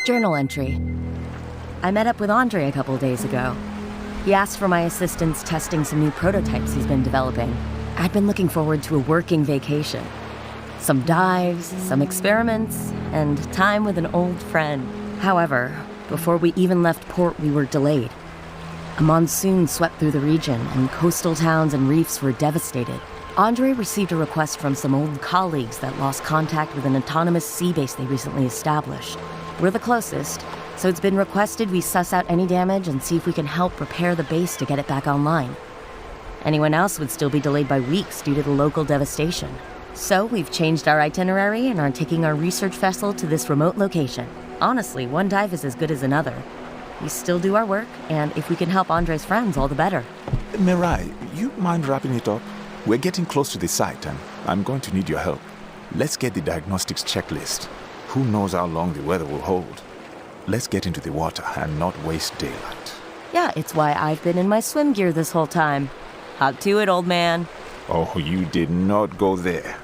Journal entry. I met up with Andre a couple days ago. He asked for my assistance testing some new prototypes he's been developing. I'd been looking forward to a working vacation. Some dives, some experiments, and time with an old friend. However, before we even left port, we were delayed. A monsoon swept through the region, and coastal towns and reefs were devastated. Andre received a request from some old colleagues that lost contact with an autonomous sea base they recently established. We're the closest, so it's been requested we suss out any damage and see if we can help repair the base to get it back online. Anyone else would still be delayed by weeks due to the local devastation. So we've changed our itinerary and are taking our research vessel to this remote location. Honestly, one dive is as good as another. We still do our work, and if we can help Andre's friends, all the better. Mirai, you mind wrapping it up? We're getting close to the site, and I'm going to need your help. Let's get the diagnostics checklist. Who knows how long the weather will hold? Let's get into the water and not waste daylight. Yeah, it's why I've been in my swim gear this whole time. Hop to it, old man. Oh, you did not go there.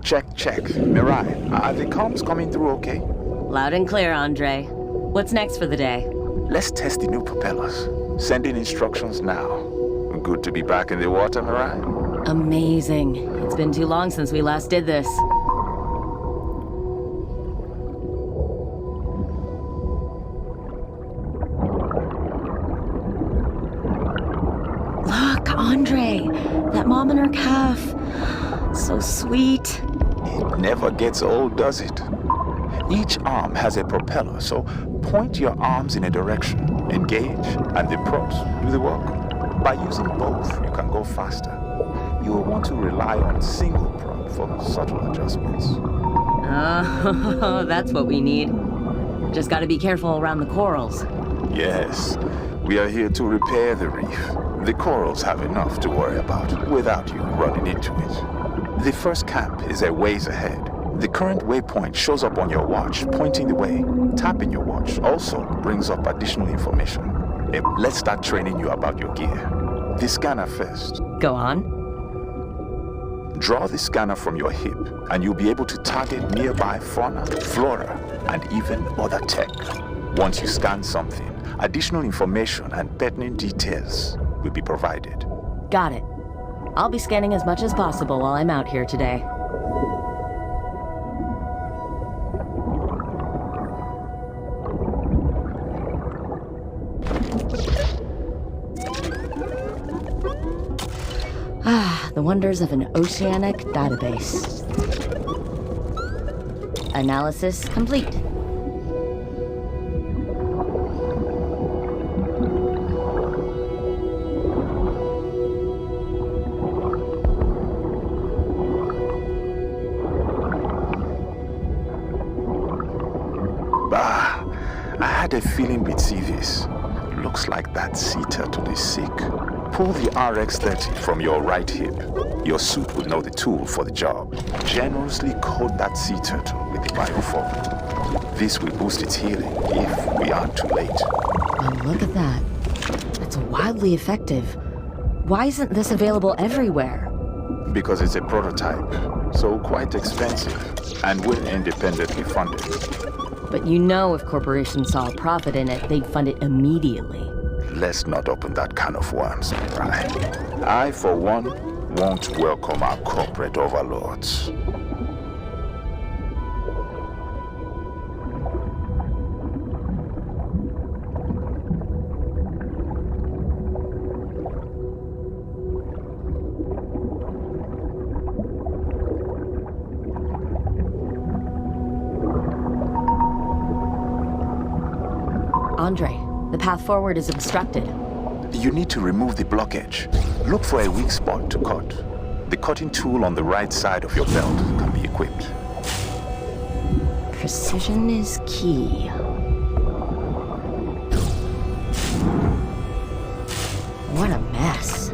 Check. Mirai, are the comms coming through okay? Loud and clear, Andre. What's next for the day? Let's test the new propellers. Sending instructions now. Good to be back in the water, Mirai? Amazing. It's been too long since we last did this. Look, Andre. That mom and her calf. So sweet. It never gets old, does it? Each arm has a propeller, so point your arms in a direction, engage, and the props do the work. By using both, you can go faster. You will want to rely on single prop for subtle adjustments. Oh, that's what we need. Just gotta be careful around the corals. Yes, we are here to repair the reef. The corals have enough to worry about without you running into it. The first camp is a ways ahead. The current waypoint shows up on your watch, pointing the way. Tapping your watch also brings up additional information. Let's start training you about your gear. The scanner first. Go on. Draw the scanner from your hip, and you'll be able to target nearby fauna, flora, and even other tech. Once you scan something, additional information and pertinent details will be provided. Got it. I'll be scanning as much as possible while I'm out here today. The wonders of an oceanic database. Analysis complete. I had a feeling we'd see this. Looks like that sea turtle is sick. Pull the RX-30 from your right hip. Your suit will know the tool for the job. Generously coat that sea turtle with the biofoam. This will boost its healing if we aren't too late. Oh, look at that. That's wildly effective. Why isn't this available everywhere? Because it's a prototype, so quite expensive, and we're independently funded. But you know if corporations saw a profit in it, they'd fund it immediately. Let's not open that can of worms, Mirai. I, for one, won't welcome our corporate overlords. Andre, the path forward is obstructed. You need to remove the blockage. Look for a weak spot to cut. The cutting tool on the right side of your belt can be equipped. Precision is key. What a mess.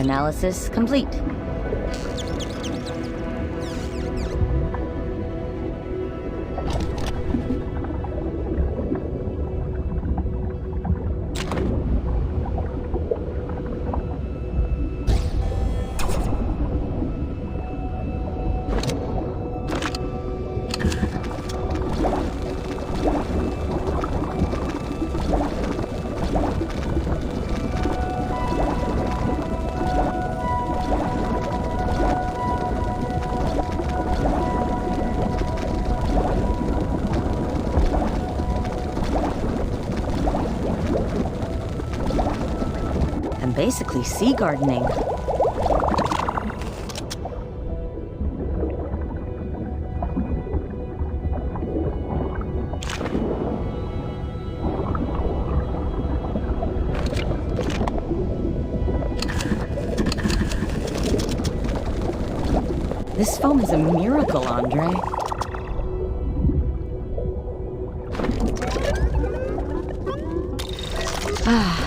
Analysis complete. Basically sea gardening. This foam is a miracle, Andre.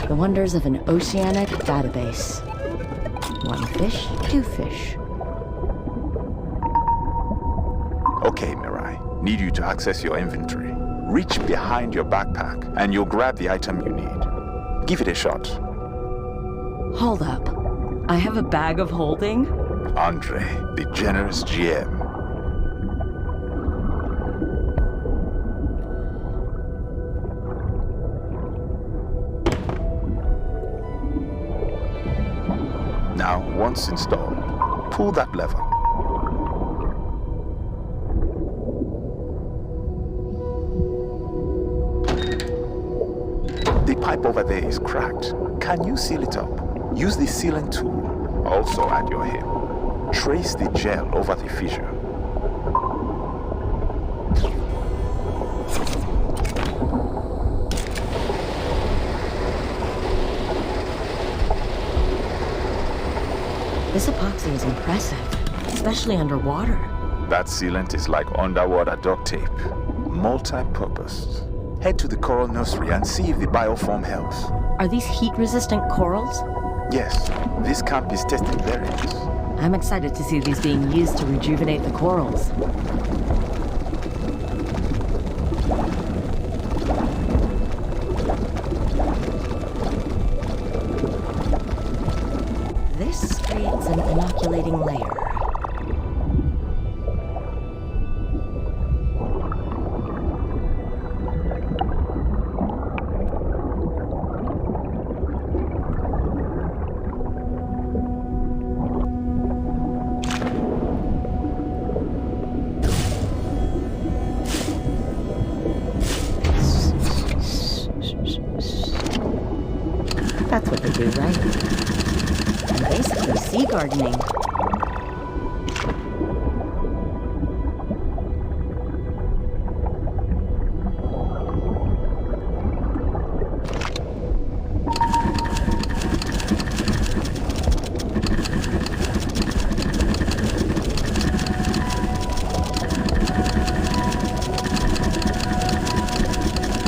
The wonders of an oceanic database. One fish, two fish. Okay, Mirai. Need you to access your inventory. Reach behind your backpack, and you'll grab the item you need. Give it a shot. Hold up. I have a bag of holding? Andre, the generous GM. Now, once installed, pull that lever. The pipe over there is cracked. Can you seal it up? Use the sealing tool, also at your hip. Trace the gel over the fissure. This epoxy is impressive, especially underwater. That sealant is like underwater duct tape, multi-purpose. Head to the coral nursery and see if the bioform helps. Are these heat-resistant corals? Yes, this camp is testing variants. I'm excited to see these being used to rejuvenate the corals. This creates an inoculating layer. That's what they do, right? And basically sea gardening.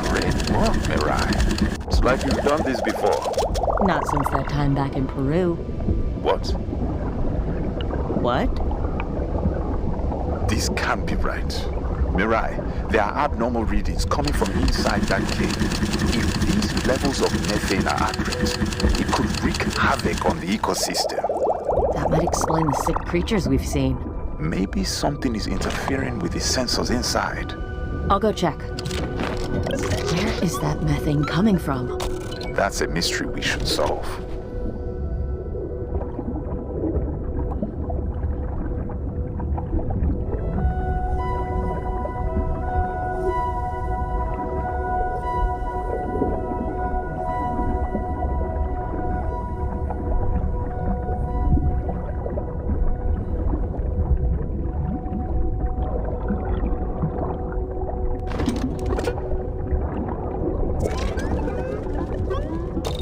Great work, Mirai. It's like you've done this before. Not since that time back in Peru. What? What? This can't be right. Mirai, there are abnormal readings coming from inside that cave. If these levels of methane are accurate, it could wreak havoc on the ecosystem. That might explain the sick creatures we've seen. Maybe something is interfering with the sensors inside. I'll go check. Where is that methane coming from? That's a mystery we should solve.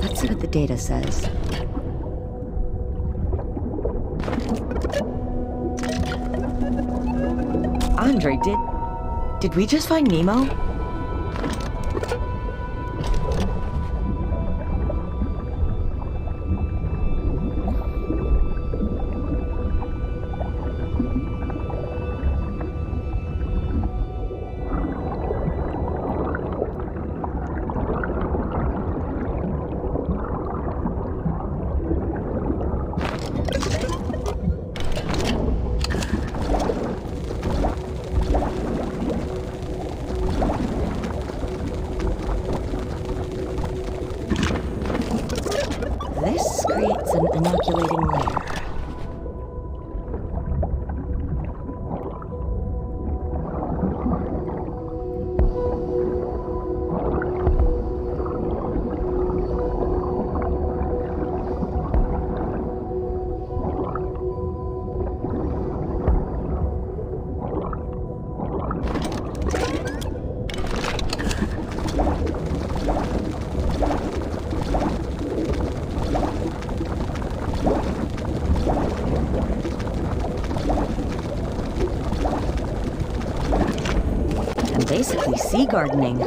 Let's see what the data says. Andre, did we just find Nemo? this creates an inoculating layer. Basically sea gardening.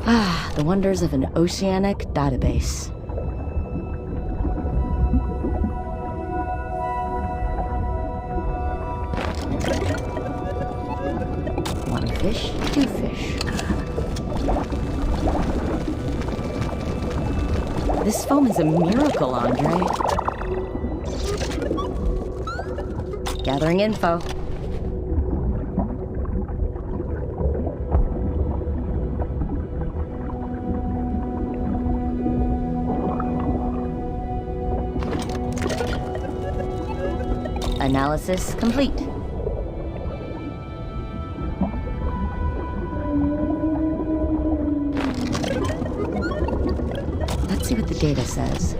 Ah, the wonders of an oceanic database. One fish, two fish. This foam is a miracle, Andre. Gathering info. Analysis complete. Let's see what the data says.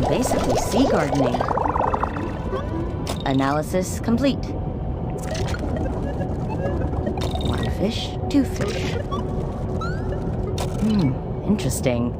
Basically sea gardening. Analysis complete. One fish, two fish. Interesting.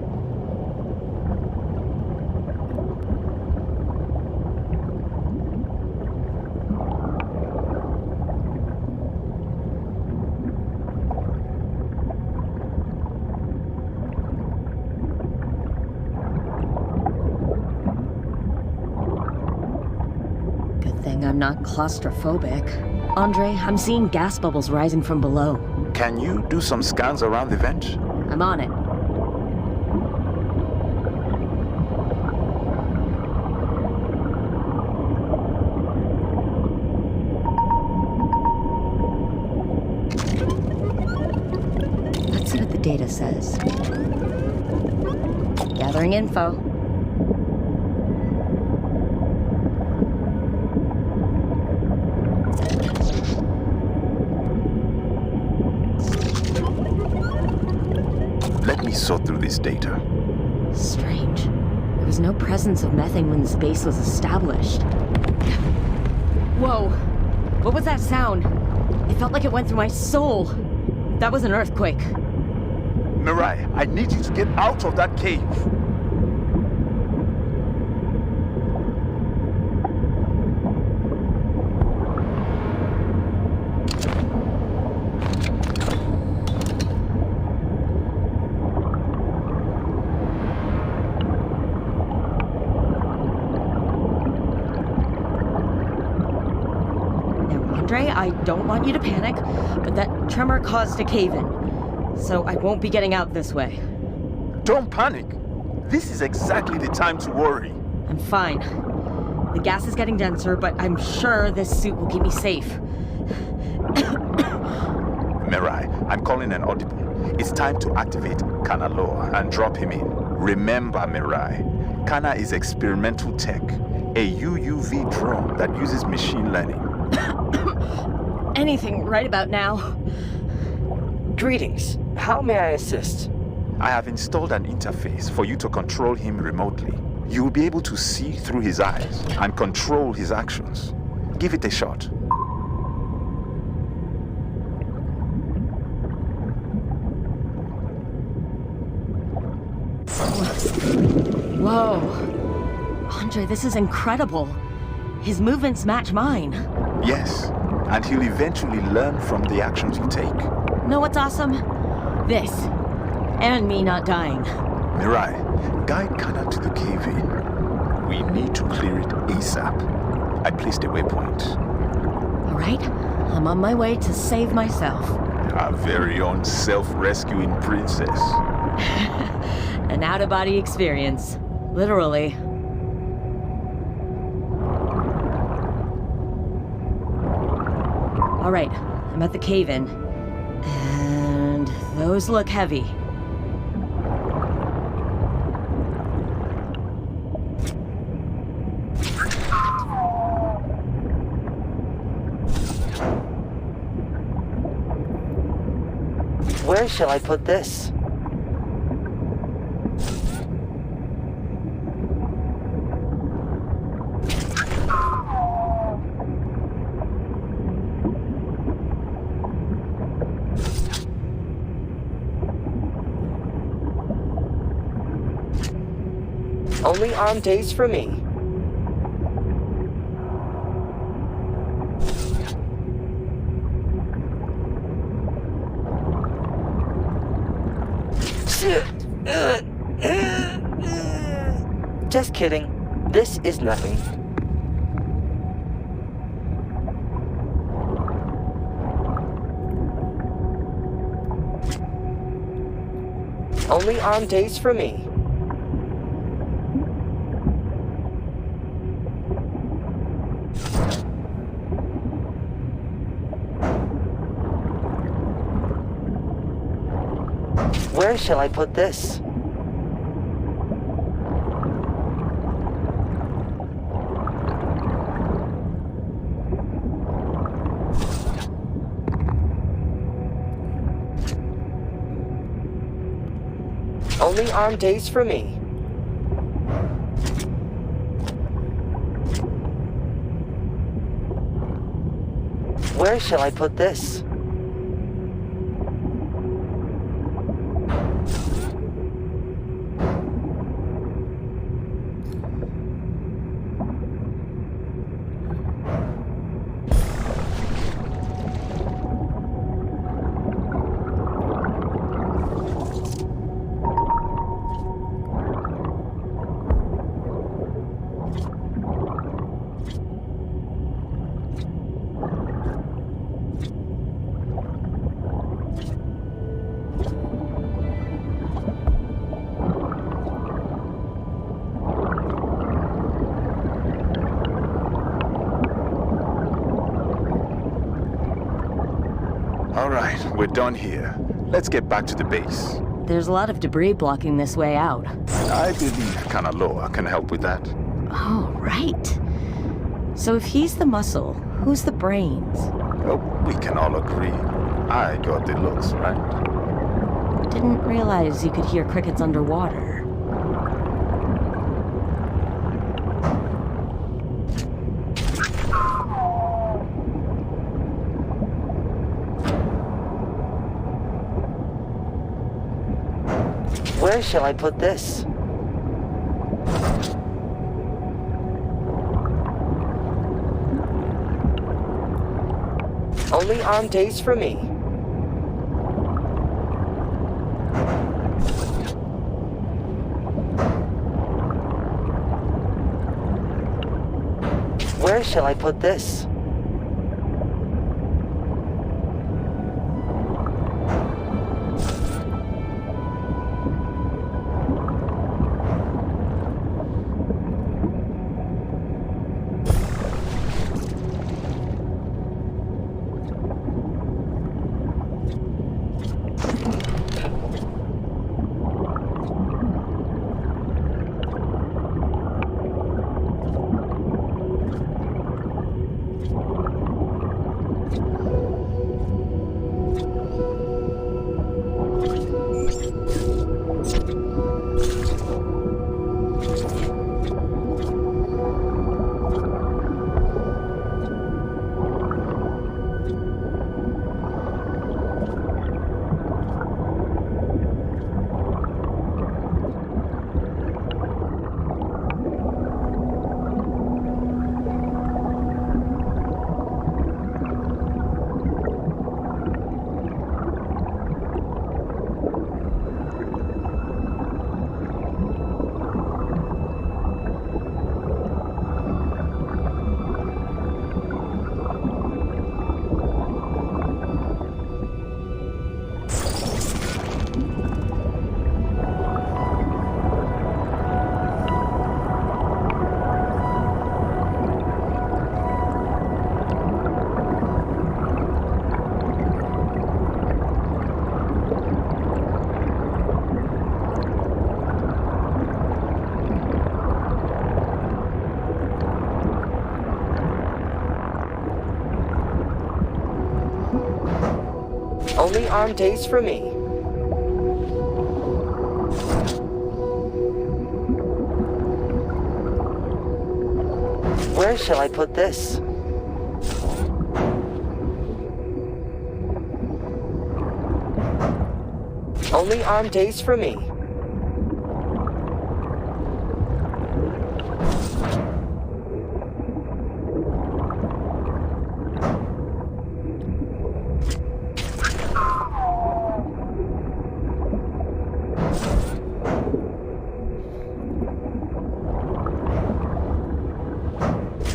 I'm not claustrophobic. Andre, I'm seeing gas bubbles rising from below. Can you do some scans around the vent? I'm on it. Let's see what the data says. Gathering info. Let me sort through this data. Strange. There was no presence of methane when this base was established. Whoa! What was that sound? It felt like it went through my soul. That was an earthquake. Mirai, I need you to get out of that cave. I don't want you to panic, but that tremor caused a cave-in, so I won't be getting out this way. Don't panic. This is exactly the time to worry. I'm fine. The gas is getting denser, but I'm sure this suit will keep me safe. Mirai, I'm calling an audible. It's time to activate Kanaloa and drop him in. Remember, Mirai, Kana is experimental tech, a UUV drone that uses machine learning. Anything right about now? Greetings. How may I assist? I have installed an interface for you to control him remotely. You will be able to see through his eyes and control his actions. Give it a shot. Whoa. Andre, this is incredible. His movements match mine. Yes, and he'll eventually learn from the actions you take. Know what's awesome? This. And me not dying. Mirai, guide Kana to the cave-in. We need to clear it ASAP. I placed a waypoint. All right, I'm on my way to save myself. Our very own self-rescuing princess. An out-of-body experience. Literally. All right, I'm at the cave-in. And those look heavy. Where shall I put this? Only on days for me. Just kidding. This is nothing. Only on days for me. Where shall I put this? Only on days for me. Where shall I put this? All right, we're done here. Let's get back to the base. There's a lot of debris blocking this way out. I believe Kanaloa can help with that. Oh, right. So if he's the muscle, who's the brains? Oh, we can all agree. I got the looks, right? Didn't realize you could hear crickets underwater. Where shall I put this? Only on days for me. Where shall I put this? armed days for me. Where shall I put this? Only armed days for me.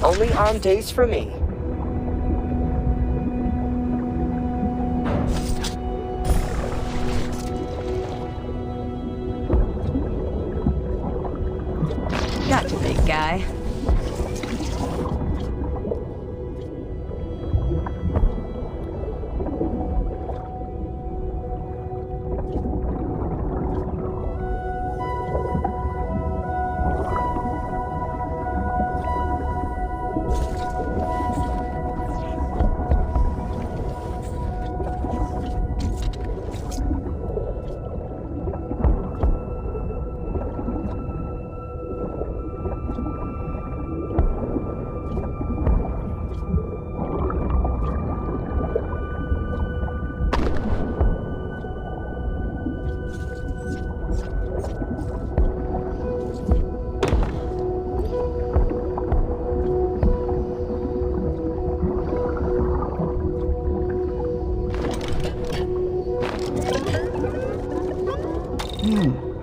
Only armed days for me. Gotcha, big guy.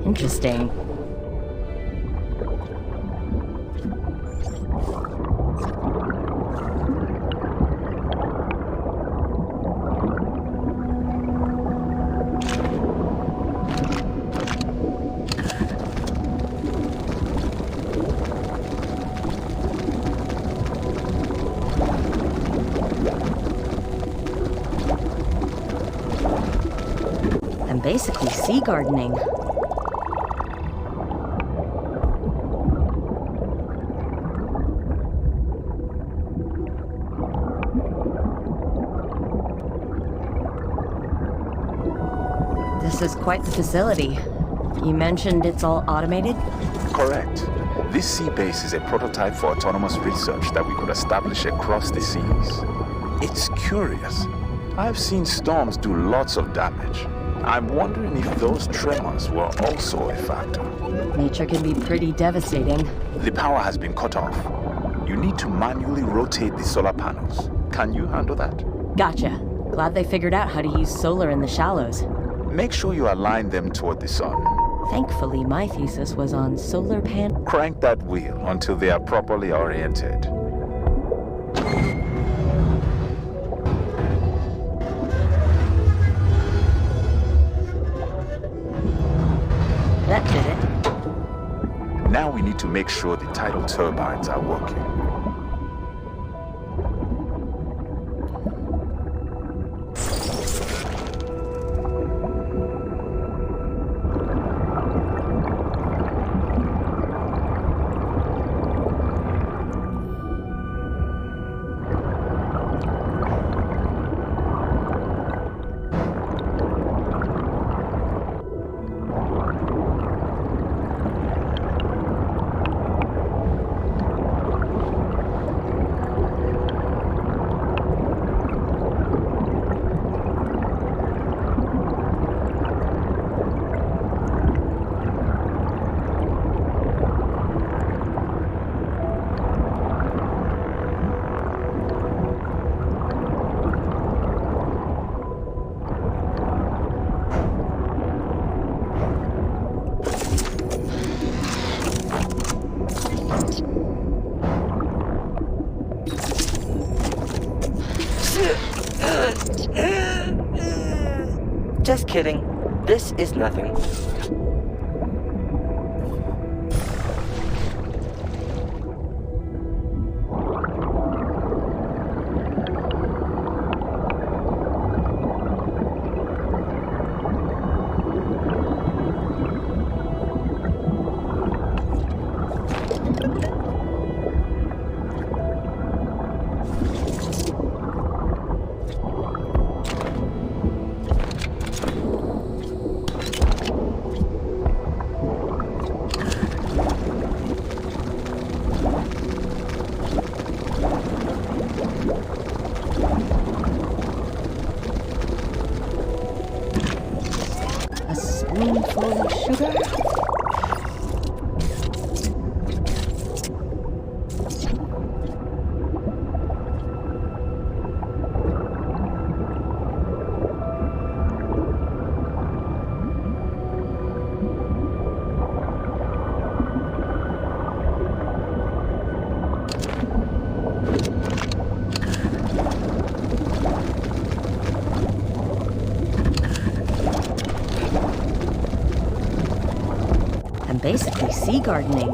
Interesting. I'm basically sea gardening. This is quite the facility. You mentioned it's all automated? Correct. This sea base is a prototype for autonomous research that we could establish across the seas. It's curious. I've seen storms do lots of damage. I'm wondering if those tremors were also a factor. Nature can be pretty devastating. The power has been cut off. You need to manually rotate the solar panels. Can you handle that? Gotcha. Glad they figured out how to use solar in the shallows. Make sure you align them toward the sun. Thankfully, my thesis was on solar pan... Crank that wheel until they are properly oriented. That did it. Now we need to make sure the tidal turbines are working. Just kidding. This is nothing. sugar? I'm basically sea gardening.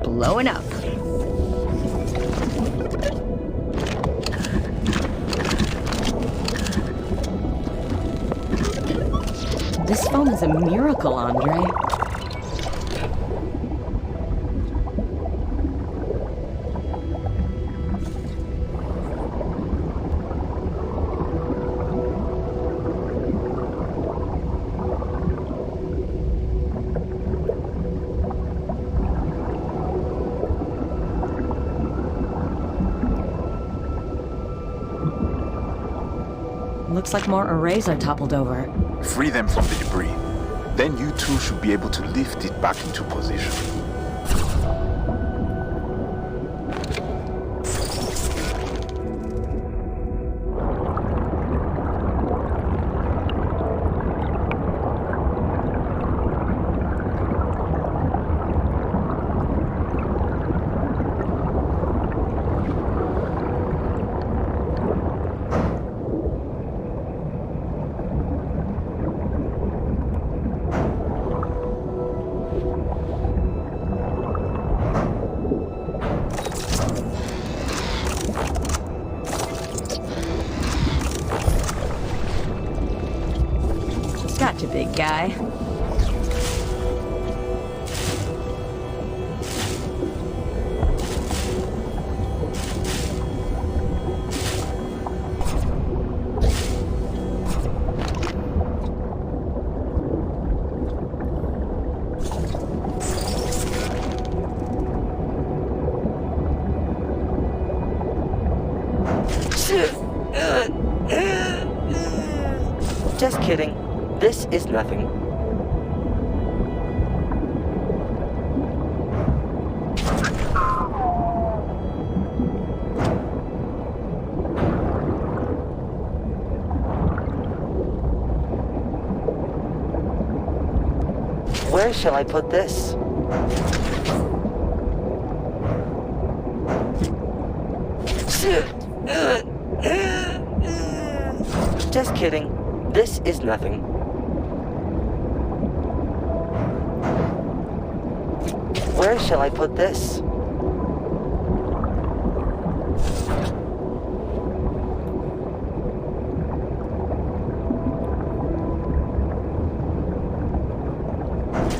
Blowing up. This foam is a miracle, Andre. Looks like more arrays are toppled over. Free them from the debris. Then you two should be able to lift it back into position. Gotcha, big guy. Just kidding. This is nothing. Where shall I put this? Just kidding. This is nothing. Where shall I put this?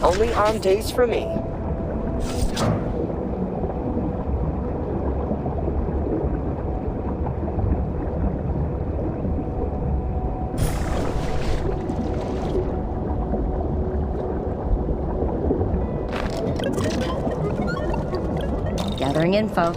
Only on days for me. Gathering info.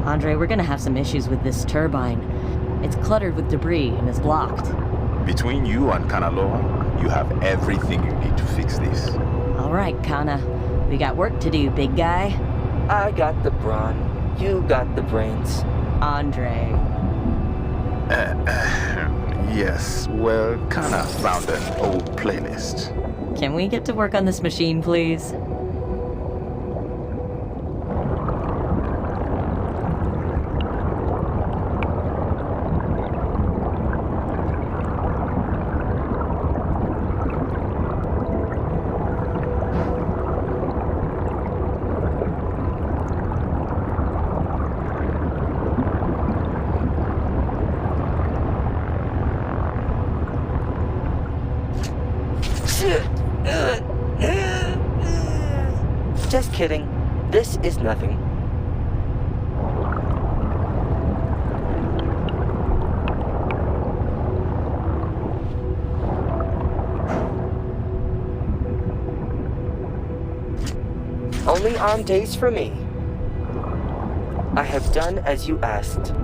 Andre, we're gonna have some issues with this turbine. It's cluttered with debris and is blocked. Between you and Kanaloa, you have everything you need to fix this. All right, Kana. We got work to do, big guy. I got the brawn. You got the brains. Andre. Yes, well, Kana found an old playlist. Can we get to work on this machine, please? Just kidding. This is nothing. Only on days for me. I have done as you asked.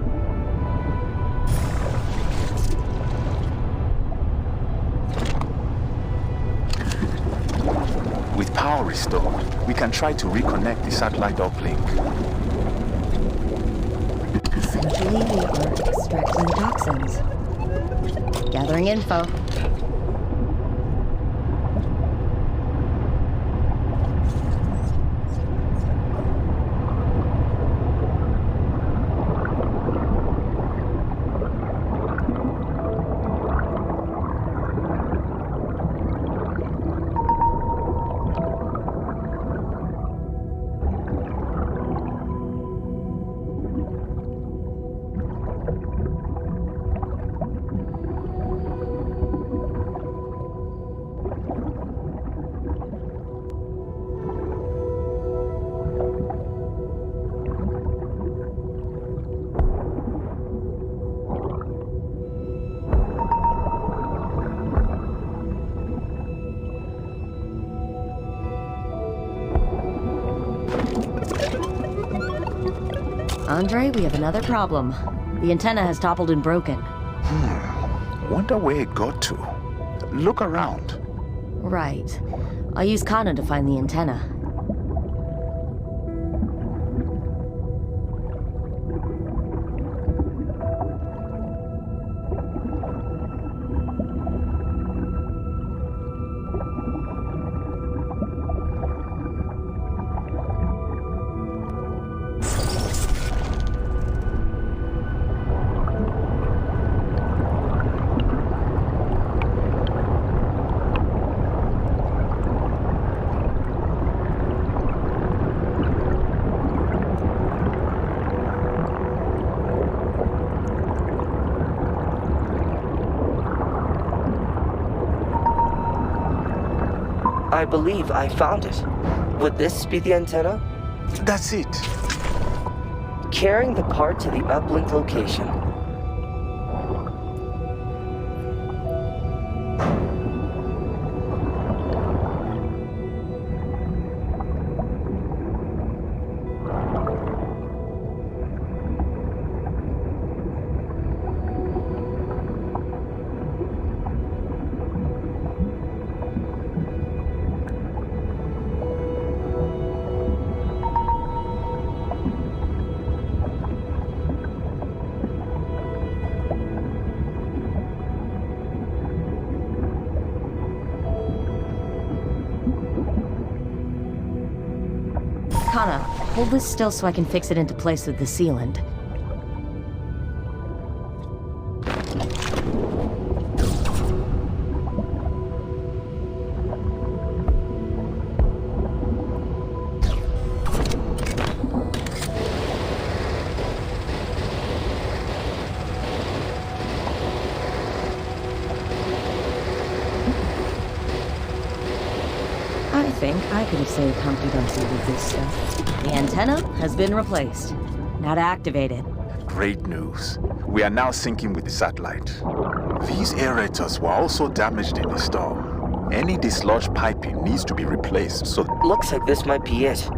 With power restored, we can try to reconnect the satellite uplink. Essentially, we are extracting the toxins. Gathering info. Andre, we have another problem. The antenna has toppled and broken. Wonder where it got to. Look around. Right. I'll use Kana to find the antenna. I believe I found it. Would this be the antenna? That's it. Carrying the part to the uplink location. Kana, hold this still so I can fix it into place with the sealant. I think I could have saved Humpty Dumpty with this stuff. The antenna has been replaced. Now to activate it. Great news. We are now syncing with the satellite. These aerators were also damaged in the storm. Any dislodged piping needs to be replaced, so... Looks like this might be it.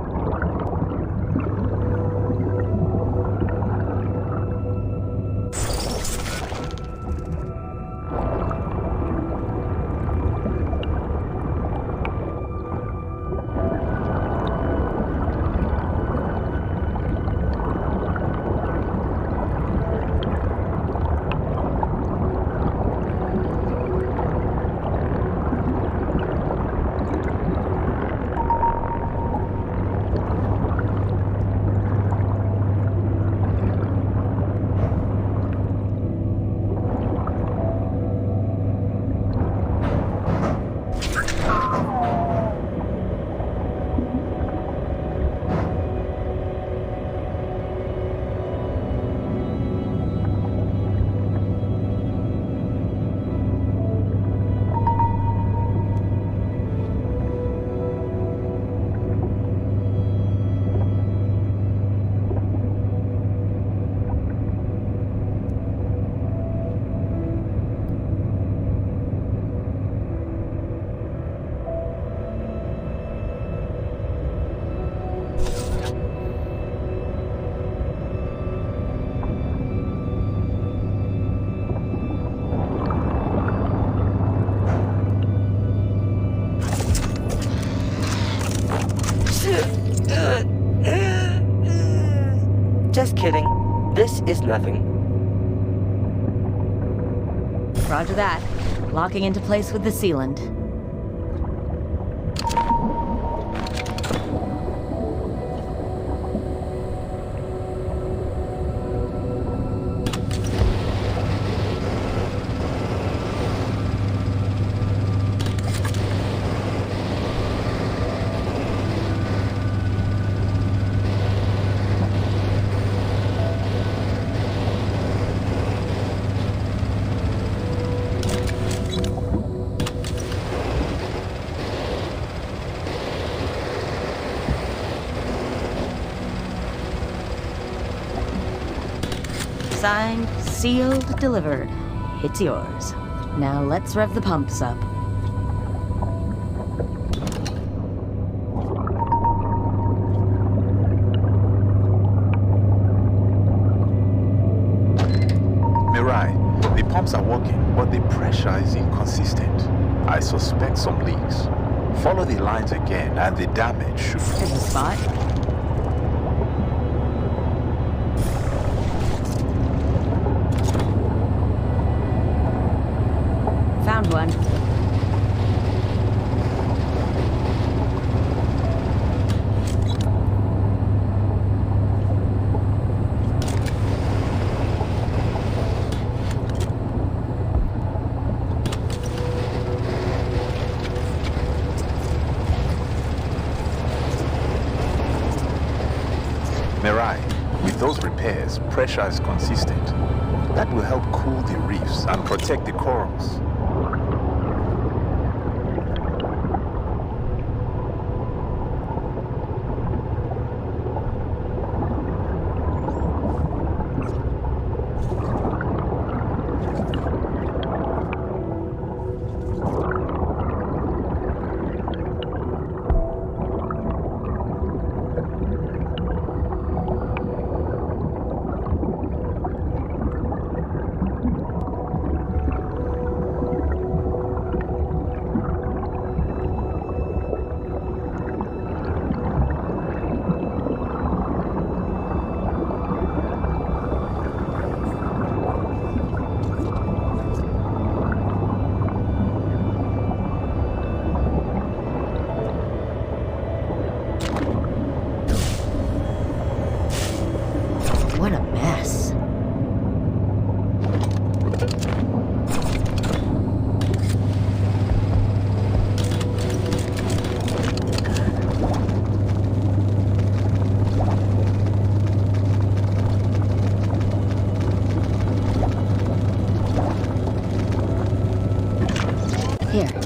Just kidding. This is nothing. Roger that. Locking into place with the sealant. Signed, sealed, delivered. It's yours. Now let's rev the pumps up. Mirai, the pumps are working, but the pressure is inconsistent. I suspect some leaks. Follow the lines again, and the damage should... There's a spot. Found one. Mirai, with those repairs, pressure is consistent. That will help cool the reefs and protect the corals.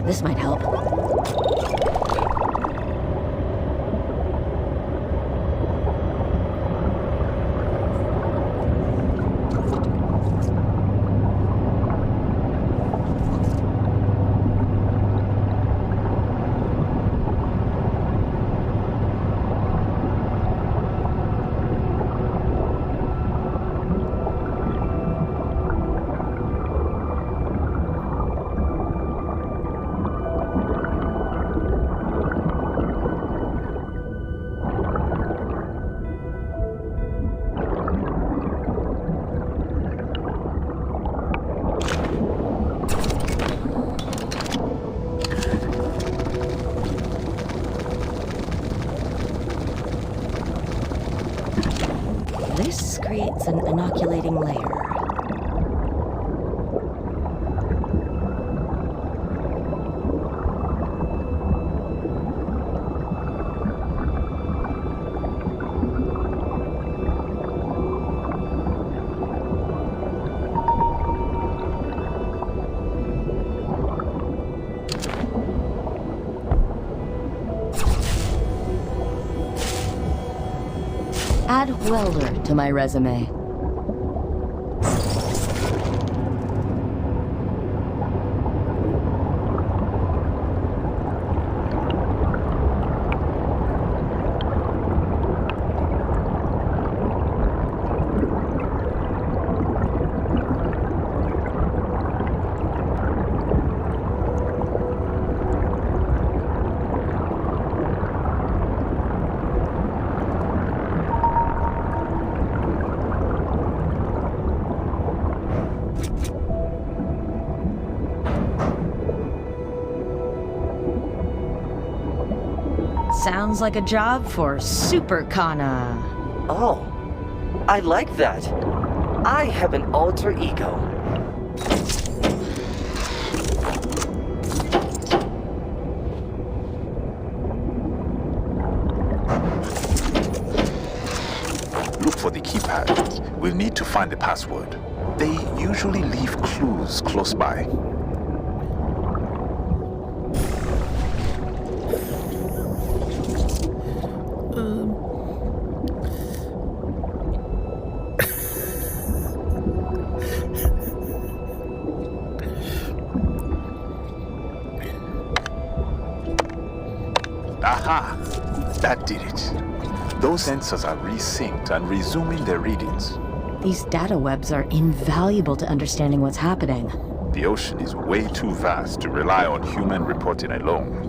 This might help. This creates an inoculating layer. Add welder to my resume. Sounds like a job for Super Kana. Oh, I like that. I have an alter ego. Look for the keypad. We'll need to find the password. They usually leave clues close by. Aha! That did it. Those sensors are resynced and resuming their readings. These data webs are invaluable to understanding what's happening. The ocean is way too vast to rely on human reporting alone.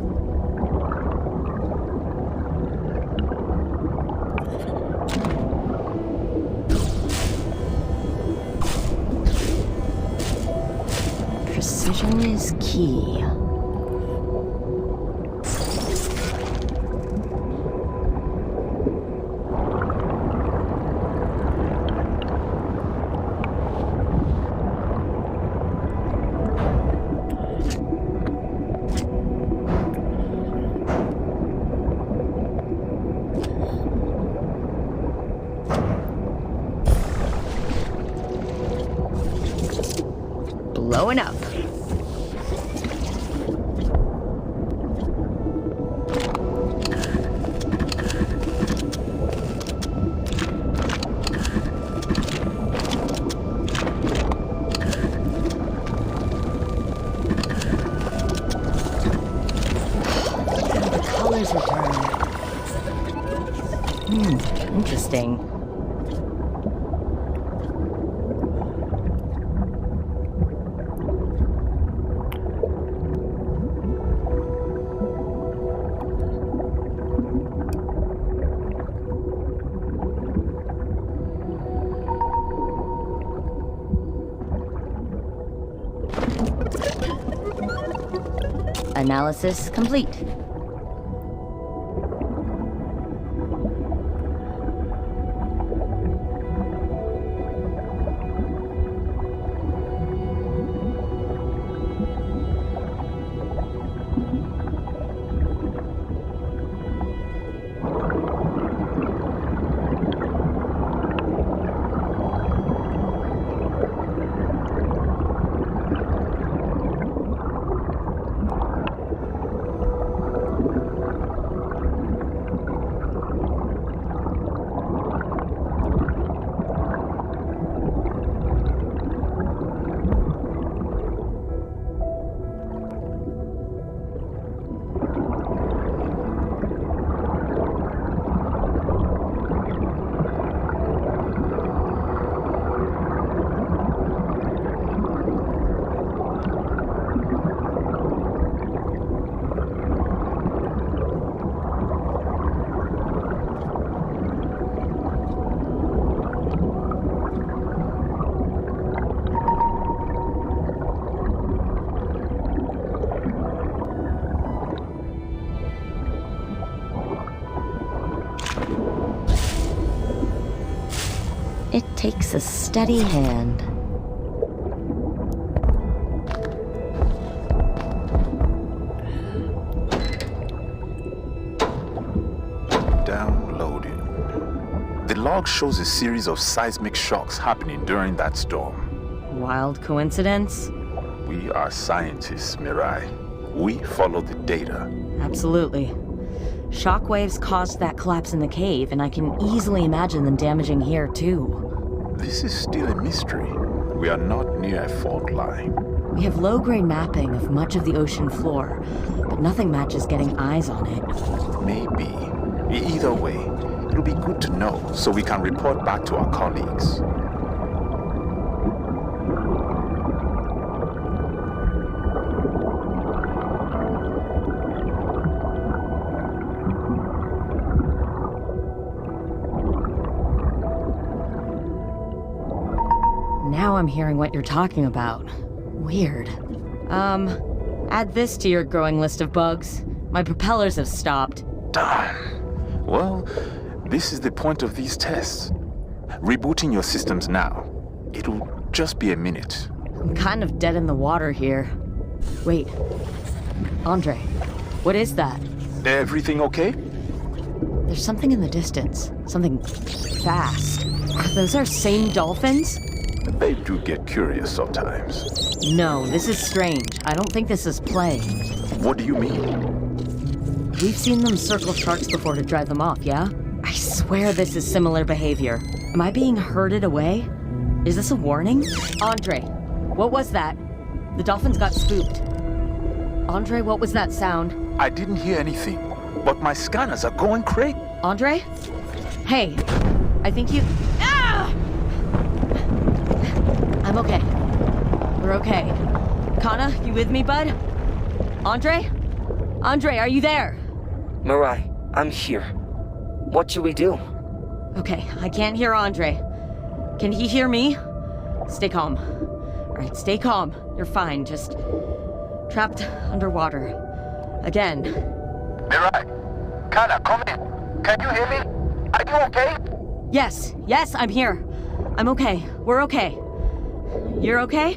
Precision is key. Blowing up. The colors return. Interesting. Analysis complete. It takes a steady hand. Downloading. The log shows a series of seismic shocks happening during that storm. Wild coincidence? We are scientists, Mirai. We follow the data. Absolutely. Shockwaves caused that collapse in the cave, and I can easily imagine them damaging here, too. This is still a mystery. We are not near a fault line. We have low-grade mapping of much of the ocean floor, but nothing matches getting eyes on it. Maybe. Either way, it'll be good to know so we can report back to our colleagues. Now I'm hearing what you're talking about. Weird. Add this to your growing list of bugs. My propellers have stopped. Darn. Well, this is the point of these tests. Rebooting your systems now. It'll just be a minute. I'm kind of dead in the water here. Wait. Andre, what is that? Everything okay? There's something in the distance. Something fast. Are those our same dolphins? They do get curious sometimes. No, this is strange. I don't think this is play. What do you mean? We've seen them circle sharks before to drive them off, yeah? I swear this is similar behavior. Am I being herded away? Is this a warning? Andre, what was that? The dolphins got spooked. Andre, what was that sound? I didn't hear anything, but my scanners are going crazy. Andre? Hey, I think you... Ah! I'm okay. We're okay. Kana, you with me, bud? Andre? Andre, are you there? Mirai, I'm here. What should we do? Okay, I can't hear Andre. Can he hear me? Stay calm. Alright, stay calm. You're fine, just... trapped underwater. Again. Mirai! Kana, come in! Can you hear me? Are you okay? Yes, I'm here. I'm okay. We're okay. You're okay?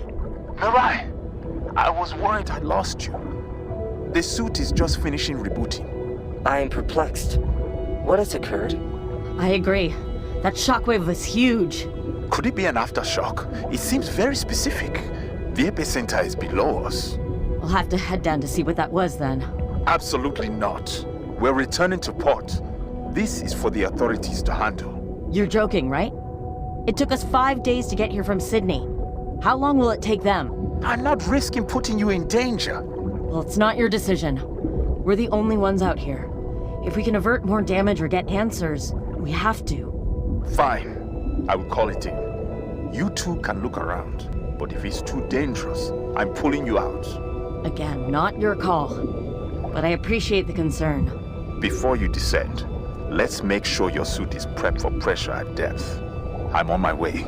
Mirai! I was worried I'd lost you. The suit is just finishing rebooting. I am perplexed. What has occurred? I agree. That shockwave was huge. Could it be an aftershock? It seems very specific. The epicenter is below us. We'll have to head down to see what that was then. Absolutely not. We're returning to port. This is for the authorities to handle. You're joking, right? It took us 5 days to get here from Sydney. How long will it take them? I'm not risking putting you in danger. Well, it's not your decision. We're the only ones out here. If we can avert more damage or get answers, we have to. Fine. I will call it in. You two can look around. But if it's too dangerous, I'm pulling you out. Again, not your call. But I appreciate the concern. Before you descend, let's make sure your suit is prepped for pressure at depth. I'm on my way.